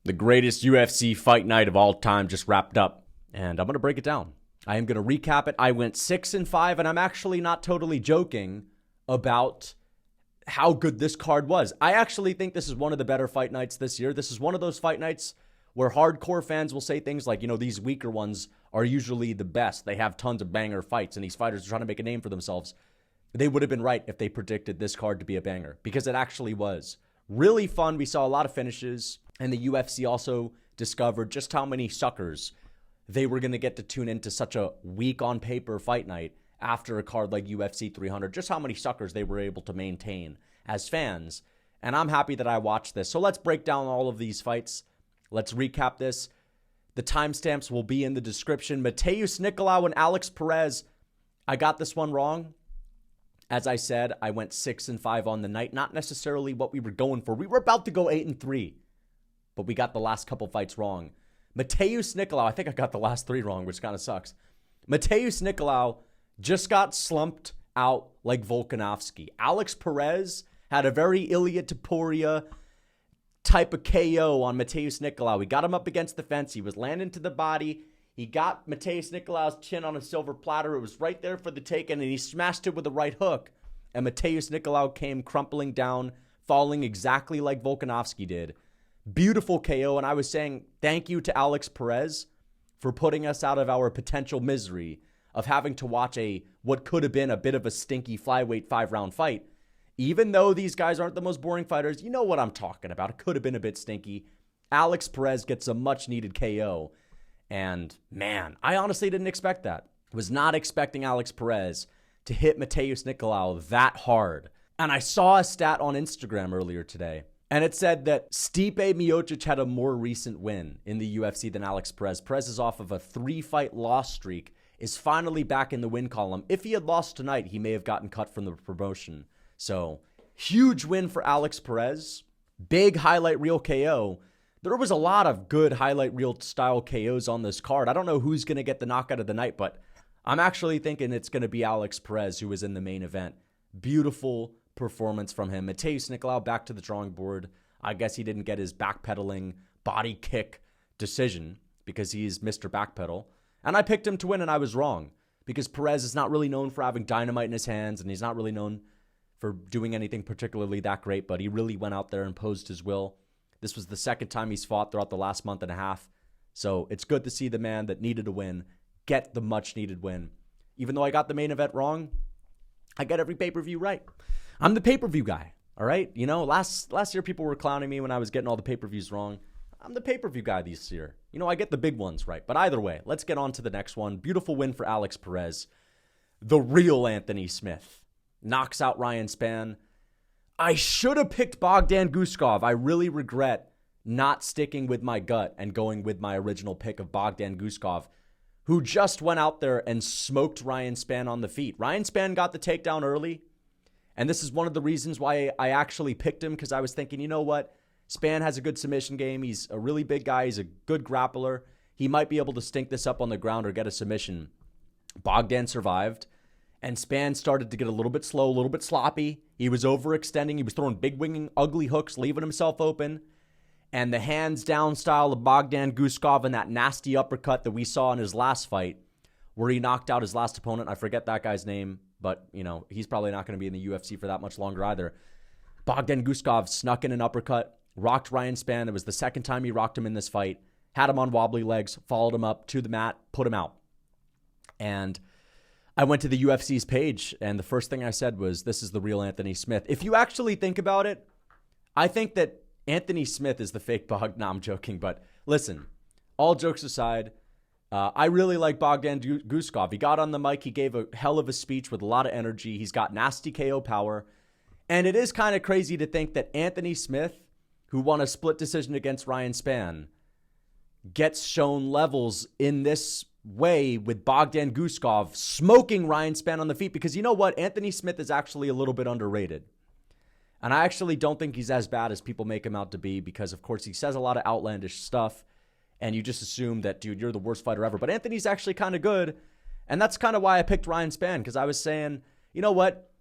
The greatest UFC fight night of all time just wrapped up, and I'm going to break it down. I am going to recap it. I went 6-5, and I'm actually not totally joking about how good this card was. I actually think this is one of the better fight nights this year. This is one of those fight nights where hardcore fans will say things like, these weaker ones are usually the best. They have tons of banger fights, and these fighters are trying to make a name for themselves. They would have been right if they predicted this card to be a banger, because it actually was. Really fun. We saw a lot of finishes. And the UFC also discovered just how many suckers they were going to get to tune into such a weak on paper fight night after a card like UFC 300. Just how many suckers they were able to maintain as fans. And I'm happy that I watched this. So let's break down all of these fights. Let's recap this. The timestamps will be in the description. Matheus Nicolau and Alex Perez. I got this one wrong. As I said, I went 6-5 on the night. Not necessarily what we were going for. We were about to go 8-3. But we got the last couple fights wrong. Matheus Nicolau, I think I got the last 3 wrong, which kind of sucks. Matheus Nicolau just got slumped out like Volkanovski. Alex Perez had a very Ilia Topuria type of KO on Matheus Nicolau. He got him up against the fence. He was landing to the body. He got Matheus Nicolau's chin on a silver platter. It was right there for the taking, and he smashed it with a right hook. And Matheus Nicolau came crumpling down, falling exactly like Volkanovski did. Beautiful KO, and I was saying thank you to Alex Perez for putting us out of our potential misery of having to watch what could have been a bit of a stinky flyweight 5-round fight. Even though these guys aren't the most boring fighters, you know what I'm talking about. It could have been a bit stinky. Alex Perez gets a much-needed KO, and man, I honestly didn't expect that. Was not expecting Alex Perez to hit Matheus Nicolau that hard. And I saw a stat on Instagram earlier today. And it said that Stipe Miocic had a more recent win in the UFC than Alex Perez. Perez is off of a 3-fight loss streak, is finally back in the win column. If he had lost tonight, he may have gotten cut from the promotion. So, huge win for Alex Perez. Big highlight reel KO. There was a lot of good highlight reel style KOs on this card. I don't know who's going to get the knockout of the night, but I'm actually thinking it's going to be Alex Perez who was in the main event. Beautiful performance from him. Matheus Nicolau back to the drawing board. I guess he didn't get his backpedaling body kick decision because he's Mr. Backpedal. And I picked him to win, and I was wrong because Perez is not really known for having dynamite in his hands, and he's not really known for doing anything particularly that great, but he really went out there and imposed his will. This was the second time he's fought throughout the last month and a half. So it's good to see the man that needed a win get the much-needed win. Even though I got the main event wrong, I get every pay-per-view right. I'm the pay-per-view guy, all right? Last year people were clowning me when I was getting all the pay-per-views wrong. I'm the pay-per-view guy this year. I get the big ones right. But either way, let's get on to the next one. Beautiful win for Alex Perez. The real Anthony Smith knocks out Ryan Spann. I should have picked Bogdan Guskov. I really regret not sticking with my gut and going with my original pick of Bogdan Guskov, who just went out there and smoked Ryan Spann on the feet. Ryan Spann got the takedown early. And this is one of the reasons why I actually picked him, because I was thinking, you know what? Spann has a good submission game. He's a really big guy. He's a good grappler. He might be able to stink this up on the ground or get a submission. Bogdan survived, and Spann started to get a little bit slow, a little bit sloppy. He was overextending. He was throwing big winging, ugly hooks, leaving himself open. And the hands down style of Bogdan Guskov and that nasty uppercut that we saw in his last fight, where he knocked out his last opponent. I forget that guy's name. But, he's probably not going to be in the UFC for that much longer either. Bogdan Guskov snuck in an uppercut, rocked Ryan Spann. It was the second time he rocked him in this fight. Had him on wobbly legs, followed him up to the mat, put him out. And I went to the UFC's page, and the first thing I said was, this is the real Anthony Smith. If you actually think about it, I think that Anthony Smith is the fake Bogdan. No, I'm joking. But listen, all jokes aside, I really like Bogdan Guskov. He got on the mic. He gave a hell of a speech with a lot of energy. He's got nasty KO power. And it is kind of crazy to think that Anthony Smith, who won a split decision against Ryan Spann, gets shown levels in this way with Bogdan Guskov smoking Ryan Spann on the feet. Because you know what? Anthony Smith is actually a little bit underrated. And I actually don't think he's as bad as people make him out to be because, of course, he says a lot of outlandish stuff. And you just assume that, dude, you're the worst fighter ever. But Anthony's actually kind of good. And that's kind of why I picked Ryan Spann, because I was saying, you know what?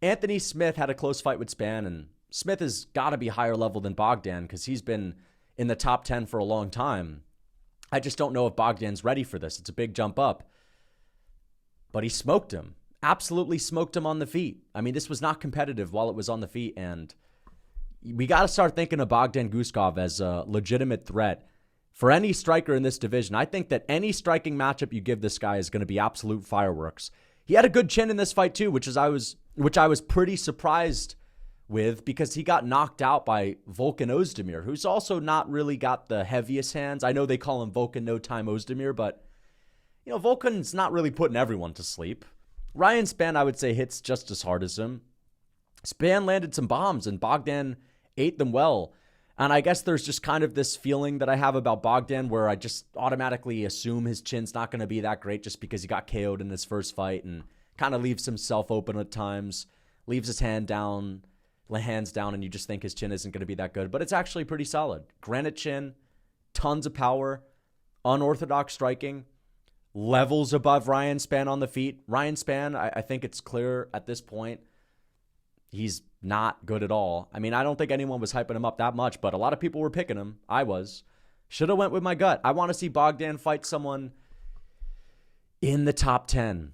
Anthony Smith had a close fight with Spann, and Smith has got to be higher level than Bogdan because he's been in the top 10 for a long time. I just don't know if Bogdan's ready for this. It's a big jump up. But he smoked him. Absolutely smoked him on the feet. I mean, this was not competitive while it was on the feet, and we got to start thinking of Bogdan Guskov as a legitimate threat for any striker in this division. I think that any striking matchup you give this guy is going to be absolute fireworks. He had a good chin in this fight too, which I was pretty surprised with, because he got knocked out by Volkan Ozdemir, who's also not really got the heaviest hands. I know they call him Volkan No Time Ozdemir, but Volkan's not really putting everyone to sleep. Ryan Spann, I would say, hits just as hard as him. Spann landed some bombs, and Bogdan ate them well. And I guess there's just kind of this feeling that I have about Bogdan where I just automatically assume his chin's not going to be that great just because he got KO'd in his first fight and kind of leaves himself open at times, leaves his hands down, and you just think his chin isn't going to be that good. But it's actually pretty solid. Granite chin, tons of power, unorthodox striking, levels above Ryan Spann on the feet. Ryan Spann, I think it's clear at this point, he's not good at all. I mean, I don't think anyone was hyping him up that much, but a lot of people were picking him. I was. Should have went with my gut. I want to see Bogdan fight someone in the top 10.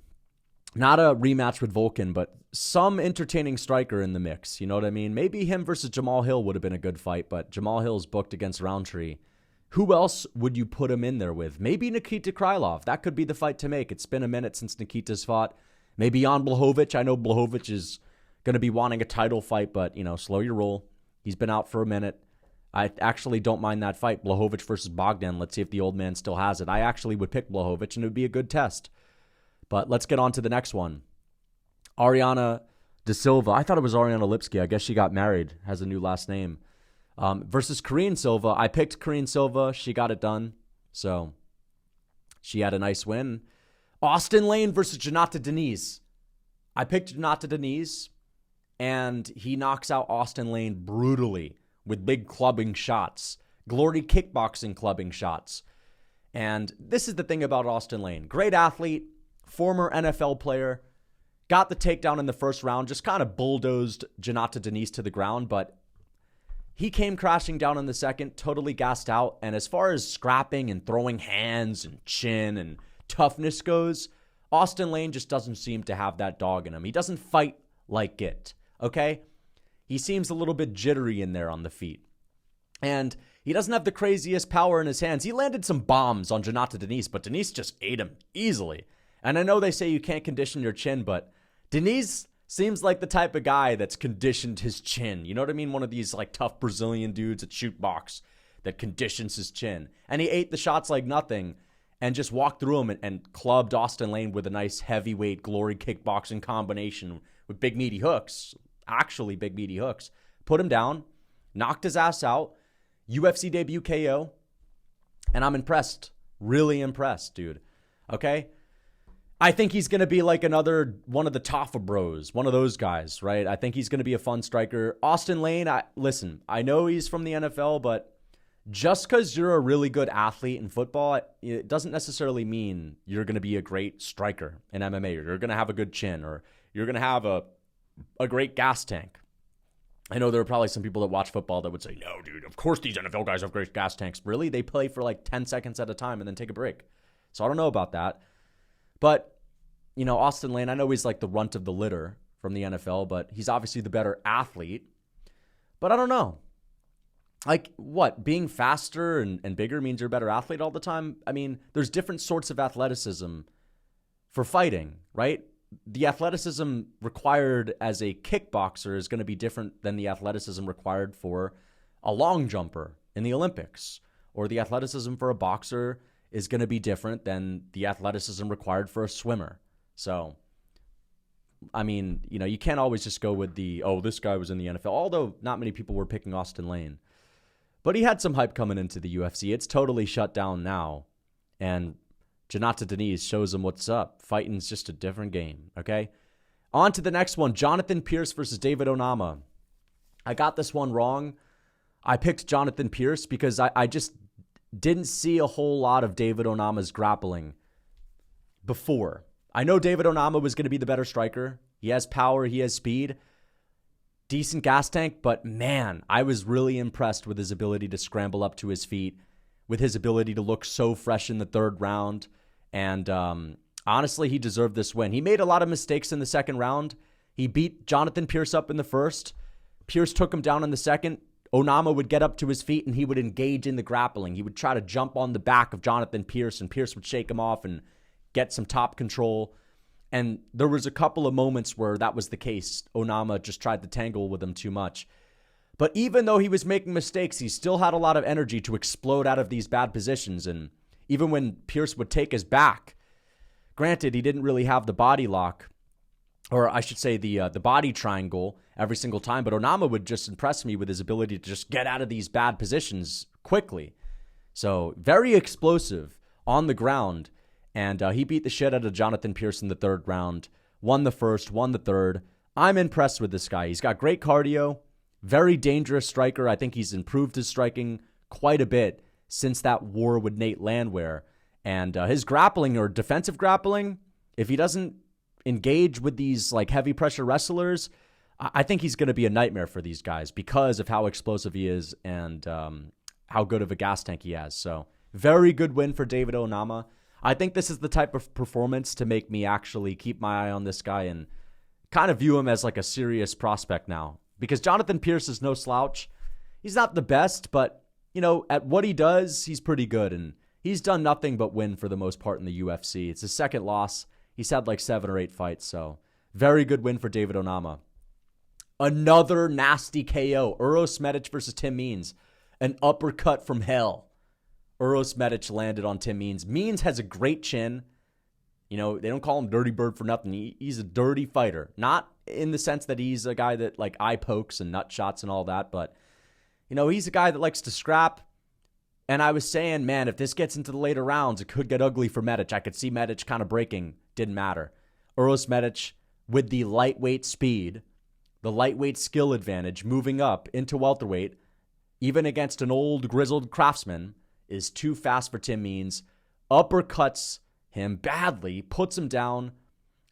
Not a rematch with Volkan, but some entertaining striker in the mix. You know what I mean? Maybe him versus Jamal Hill would have been a good fight, but Jamal Hill's booked against Roundtree. Who else would you put him in there with? Maybe Nikita Krylov. That could be the fight to make. It's been a minute since Nikita's fought. Maybe Jan Blachowicz. I know Blachowicz is going to be wanting a title fight, but, slow your roll. He's been out for a minute. I actually don't mind that fight, Blachowicz versus Bogdan. Let's see if the old man still has it. I actually would pick Blachowicz, and it would be a good test. But let's get on to the next one. Ariana De Silva. I thought it was Ariana Lipski. I guess she got married, has a new last name. Versus Karine Silva. I picked Karine Silva. She got it done. So she had a nice win. Austin Lane versus Jhonata Diniz. I picked Jhonata Diniz, and he knocks out Austin Lane brutally with big clubbing shots. Glory kickboxing clubbing shots. And this is the thing about Austin Lane. Great athlete, former NFL player, got the takedown in the first round, just kind of bulldozed Jhonata Diniz to the ground, but he came crashing down in the second, totally gassed out. And as far as scrapping and throwing hands and chin and toughness goes, Austin Lane just doesn't seem to have that dog in him. He doesn't fight like it, okay? He seems a little bit jittery in there on the feet. And he doesn't have the craziest power in his hands. He landed some bombs on Jhonata Diniz, but Diniz just ate him easily. And I know they say you can't condition your chin, but Diniz seems like the type of guy that's conditioned his chin. You know what I mean? One of these like tough Brazilian dudes at shoot box that conditions his chin. And he ate the shots like nothing and just walked through them and clubbed Austin Lane with a nice heavyweight glory kickboxing combination with big meaty hooks. Actually big meaty hooks. Put him down, knocked his ass out, UFC debut KO, and I'm impressed. Really impressed, dude. Okay? I think he's going to be like another one of the Taffa bros, one of those guys, right? I think he's going to be a fun striker. Austin Lane, listen, I know he's from the NFL, but just because you're a really good athlete in football, it doesn't necessarily mean you're going to be a great striker in MMA, or you're going to have a good chin, or you're going to have a great gas tank. I know there are probably some people that watch football that would say, no, dude, of course these NFL guys have great gas tanks. Really? They play for like 10 seconds at a time and then take a break. So I don't know about that. But, Austin Lane, I know he's like the runt of the litter from the NFL, but he's obviously the better athlete. But I don't know. Like, what? Being faster and bigger means you're a better athlete all the time? I mean, there's different sorts of athleticism for fighting, right? The athleticism required as a kickboxer is going to be different than the athleticism required for a long jumper in the Olympics. Or the athleticism for a boxer is going to be different than the athleticism required for a swimmer. So, I mean, you can't always just go with this guy was in the NFL, although not many people were picking Austin Lane. But he had some hype coming into the UFC. It's totally shut down now. And Jhonata Diniz shows him what's up. Fighting's just a different game, okay? On to the next one, Jonathan Pierce versus David Onama. I got this one wrong. I picked Jonathan Pierce because I just didn't see a whole lot of David Onama's grappling before. I know David Onama was going to be the better striker. He has power, he has speed. decent gas tank, but man, I was really impressed with his ability to scramble up to his feet, with his ability to look so fresh in the third round. And honestly, he deserved this win. He made a lot of mistakes in the second round. He beat Jonathan Pierce up in the first. Pierce took him down in the second. Onama would get up to his feet and he would engage in the grappling. He would try to jump on the back of Jonathan Pierce, and Pierce would shake him off and get some top control. And there was a couple of moments where that was the case. Onama just tried to tangle with him too much. But even though he was making mistakes, he still had a lot of energy to explode out of these bad positions. And even when Pierce would take his back, granted, he didn't really have the body lock, or I should say the body triangle every single time, but Onama would just impress me with his ability to just get out of these bad positions quickly. So very explosive on the ground. And he beat the shit out of Jonathan Pierce in the third round, won the first, won the third. I'm impressed with this guy. He's got great cardio, very dangerous striker. I think he's improved his striking quite a bit since that war with Nate Landwehr. And his grappling, or defensive grappling, if he doesn't engage with these like heavy pressure wrestlers, I think he's going to be a nightmare for these guys because of how explosive he is and how good of a gas tank he has. So very good win for David Onama. I think this is the type of performance to make me actually keep my eye on this guy and kind of view him as like a serious prospect now. Because Jonathan Pierce is no slouch. He's not the best, but, you know, at what he does, he's pretty good. And he's done nothing but win for the most part in the UFC. It's his second loss. He's had like 7 or 8 fights, so very good win for David Onama. Another nasty KO. Uros Medic versus Tim Means. An uppercut from hell. Uros Medic landed on Tim Means. Means has a great chin. You know, they don't call him Dirty Bird for nothing. He's a dirty fighter. Not in the sense that he's a guy that like eye pokes and nut shots and all that, but, you know, he's a guy that likes to scrap. And I was saying, man, if this gets into the later rounds, it could get ugly for Medic. I could see Medic kind of breaking. Didn't matter. Uros Medic with the lightweight speed, the lightweight skill advantage, moving up into welterweight, even against an old grizzled craftsman, is too fast for Tim Means. Uppercuts him badly, puts him down.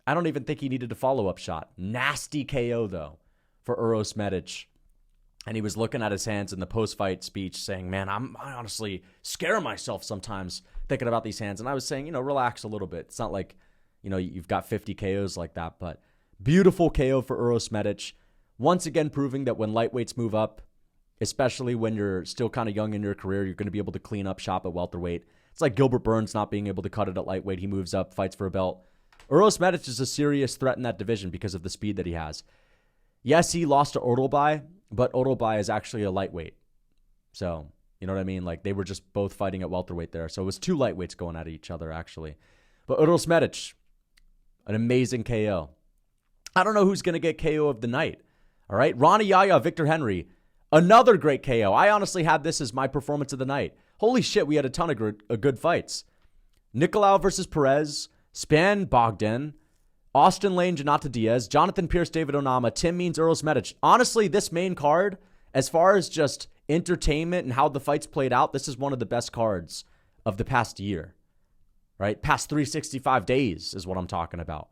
I don't even think he needed a follow-up shot. Nasty KO, though, for Uros Medic. And he was looking at his hands in the post-fight speech saying, man, I honestly scare myself sometimes thinking about these hands. And I was saying, you know, relax a little bit. It's not like, you know, you've got 50 KOs like that. But beautiful KO for Uros Medic. Once again proving that when lightweights move up, especially when you're still kind of young in your career, you're going to be able to clean up shop at welterweight. It's like Gilbert Burns not being able to cut it at lightweight. He moves up, fights for a belt. Uros Medic is a serious threat in that division because of the speed that he has. Yes, he lost to Odolbai, but Odolbai is actually a lightweight. So, you know what I mean? Like, they were just both fighting at welterweight there. So it was 2 lightweights going at each other, actually. But Uros Medic, an amazing KO. I don't know who's going to get KO of the night. All right? Rani, Yahya, Victor Henry. Another great KO. I honestly had this as my performance of the night. Holy shit, we had a ton of good fights. Nicolau versus Perez, Spann, Bogdan, Austin Lane, Jhonata Diniz, Jonathan Pierce, David Onama, Tim Means, Uros Medic. Honestly, this main card, as far as just entertainment and how the fights played out, this is one of the best cards of the past year. Right? Past 365 days is what I'm talking about.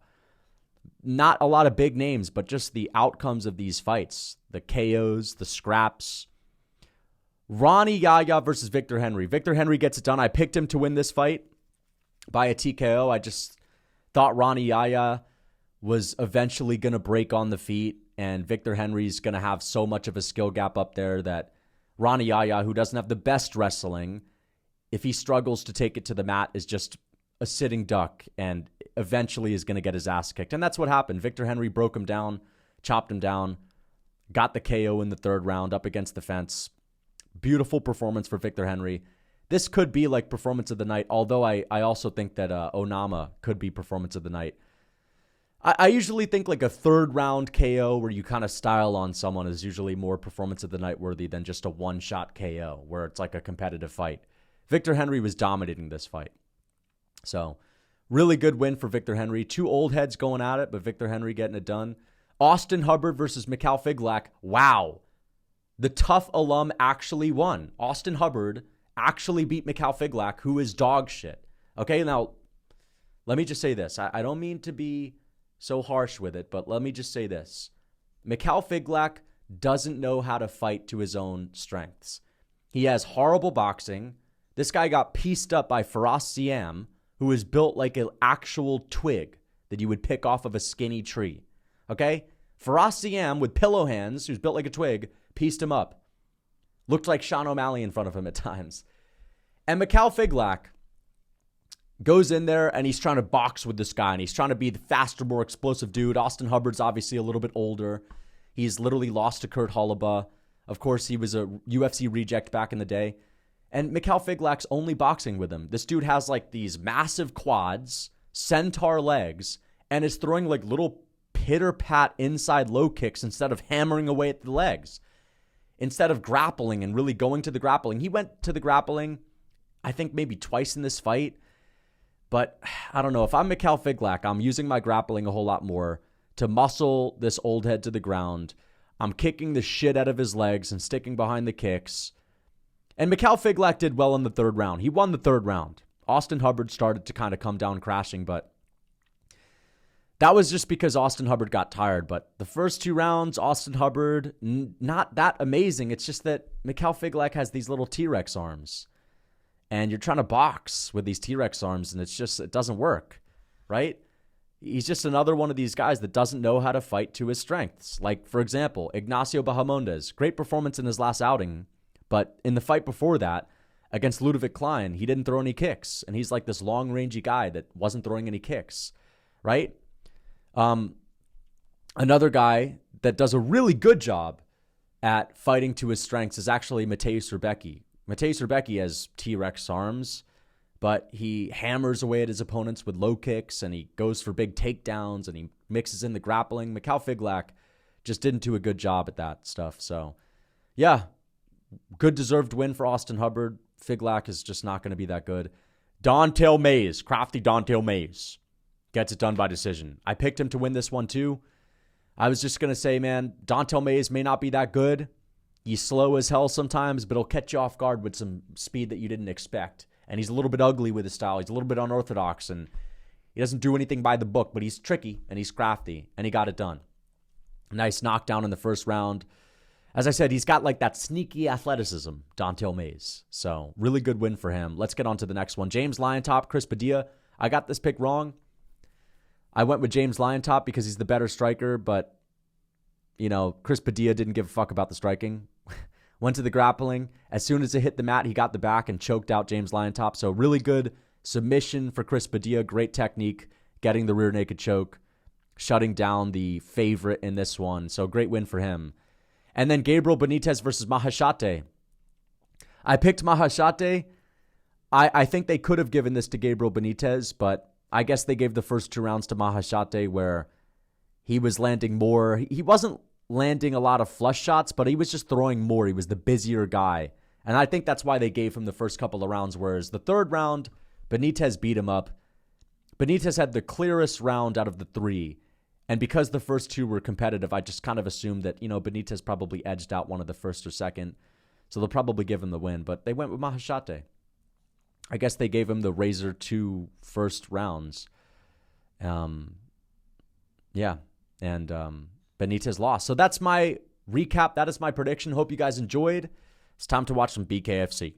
Not a lot of big names, but just the outcomes of these fights. The KOs, the scraps. Rani, Yahya versus Victor Henry. Victor Henry gets it done. I picked him to win this fight by a TKO. I just thought Rani Yahya was eventually going to break on the feet, and Victor Henry's going to have so much of a skill gap up there that Rani Yahya, who doesn't have the best wrestling, if he struggles to take it to the mat, is just a sitting duck and eventually is going to get his ass kicked. And that's what happened. Victor Henry broke him down, chopped him down, got the KO in the third round up against the fence. Beautiful performance for Victor Henry. This could be like performance of the night, although I also think that Onama could be performance of the night. I usually think like a third round KO where you kind of style on someone is usually more performance of the night worthy than just a one-shot KO where it's like a competitive fight. Victor Henry was dominating this fight. So, really good win for Victor Henry. 2 old heads going at it, but Victor Henry getting it done. Austin Hubbard versus Michal Figlak. Wow. The tough alum actually won. Austin Hubbard actually beat Michal Figlak, who is dog shit. Okay, now, let me just say this. I don't mean to be so harsh with it, but let me just say this. Michal Figlak doesn't know how to fight to his own strengths. He has horrible boxing. This guy got pieced up by Firas Siam, who is built like an actual twig that you would pick off of a skinny tree. Okay? Firas Siam with pillow hands, who's built like a twig, pieced him up. Looked like Sean O'Malley in front of him at times. And Michal Figlak goes in there and he's trying to box with this guy, and he's trying to be the faster, more explosive dude. Austin Hubbard's obviously a little bit older. He's literally lost to Kurt Holloway. Of course, he was a UFC reject back in the day. And Michal Figlak's only boxing with him. This dude has like these massive quads, centaur legs, and is throwing like little pitter-pat inside low kicks instead of hammering away at the legs. Instead of grappling and really going to the grappling. He went to the grappling, I think maybe twice in this fight. But I don't know. If I'm Michal Figlak, I'm using my grappling a whole lot more to muscle this old head to the ground. I'm kicking the shit out of his legs and sticking behind the kicks. And Michal Figlak did well in the third round. He won the third round. Austin Hubbard started to kind of come down crashing, but that was just because Austin Hubbard got tired. But the first 2 rounds, Austin Hubbard, not that amazing. It's just that Michal Figlak has these little T-Rex arms. And you're trying to box with these T-Rex arms, and it doesn't work, right? He's just another one of these guys that doesn't know how to fight to his strengths. Like, for example, Ignacio Bahamondes. Great performance in his last outing, but in the fight before that, against Ludovic Klein, he didn't throw any kicks, and he's like this long-rangey guy that wasn't throwing any kicks, right? Another guy that does a really good job at fighting to his strengths is actually Matheus Rebecki. Matheus Rebecki has T-Rex arms, but he hammers away at his opponents with low kicks, and he goes for big takedowns, and he mixes in the grappling. Michal Figlak just didn't do a good job at that stuff. So, yeah, good deserved win for Austin Hubbard. Figlak is just not going to be that good. Don'Tale Mayes, crafty Don'Tale Mayes, gets it done by decision. I picked him to win this one too. I was just going to say, man, Don'Tale Mayes may not be that good. He's slow as hell sometimes, but he'll catch you off guard with some speed that you didn't expect. And he's a little bit ugly with his style. He's a little bit unorthodox, and he doesn't do anything by the book, but he's tricky and he's crafty, and he got it done. Nice knockdown in the first round. As I said, he's got like that sneaky athleticism, Don'Tale Mayes. So really good win for him. Let's get on to the next one. James Lyontop, Chris Padilla. I got this pick wrong. I went with James Lyontop because he's the better striker, but, you know, Chris Padilla didn't give a fuck about the striking. Went to the grappling. As soon as it hit the mat, he got the back and choked out James Lyontop. So really good submission for Chris Padilla. Great technique, getting the rear naked choke, shutting down the favorite in this one. So great win for him. And then Gabriel Benitez versus Maheshate. I picked Maheshate. I think they could have given this to Gabriel Benitez, but I guess they gave the first 2 rounds to Maheshate where he was landing more. He wasn't landing a lot of flush shots, but he was just throwing more. He was the busier guy. And I think that's why they gave him the first couple of rounds, whereas the third round, Benitez beat him up. Benitez had the clearest round out of the 3. And because the first 2 were competitive, I just kind of assumed that, you know, Benitez probably edged out one of the first or second. So they'll probably give him the win. But they went with Maheshate. I guess they gave him the Razor 2 first rounds. Yeah. And Benitez lost. So that's my recap. That is my prediction. Hope you guys enjoyed. It's time to watch some BKFC.